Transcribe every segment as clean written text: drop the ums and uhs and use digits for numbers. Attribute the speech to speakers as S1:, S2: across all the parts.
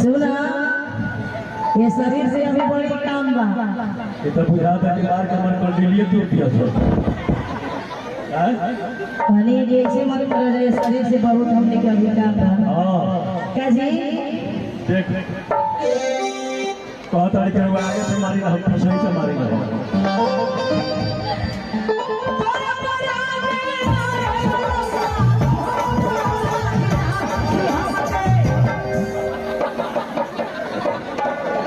S1: सुना ये शरीर से अभी बड़ी काम बा
S2: ये तो बुझा था कि बार कमर कर दिलिए तो पिया सो
S1: पानी जैसे मत कर रहे शरीर से बहुत हमने के अभी काम बा
S2: हां
S1: क्या जी
S2: देख कहता है कि आगे से मारी ना हम सही से मारी ना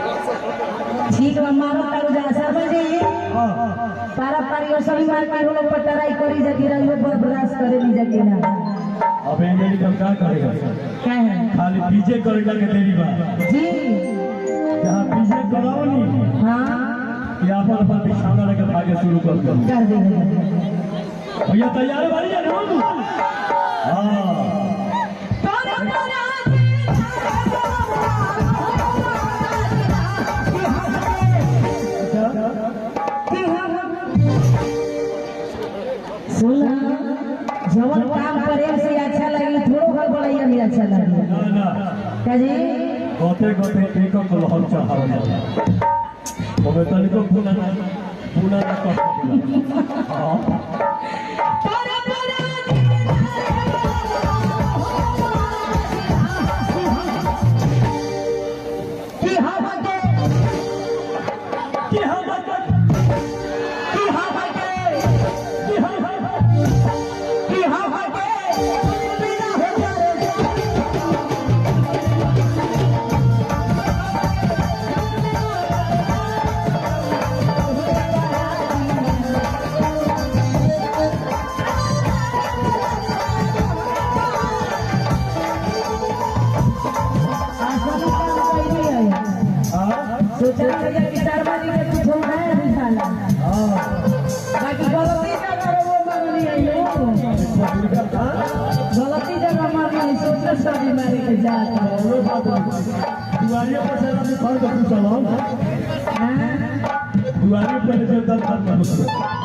S1: ठीक बा मारो तारू जा सब जी पारा पारी सभी मार के लोग पटराई करी जगी रहियो बर्दाश्त करे नी जगी ना
S2: अब इंडियन कब क्या करेगा
S1: क्या है
S2: खाली पीछे करेगा के देरी बा
S1: जी
S2: जहां पीछे कराओ नी
S1: हां
S2: या पर बिछाना लेके भागे शुरू कर दो
S1: कर देंगे
S2: भैया तैयार वाली है ना हां
S1: सुना जवन काम करे से अच्छा लगी थोड़ो घर बढ़ाइया भी अच्छा लगी
S2: ना ना
S1: क्या जी
S2: गोते गोते एक को लहर चढ़ावा जाला ओबे तनी को पुना ना कर हां
S1: सोचा कि गिटार वाली के कुछ हो है निशाना बाकी गलती का करो वो मारनी है लो गलती जगह मारनी है सोचा सब बीमारी के जाता
S2: दुआरिया पर से हम फर्क पूछलो हां दुआरिया पर से दर्द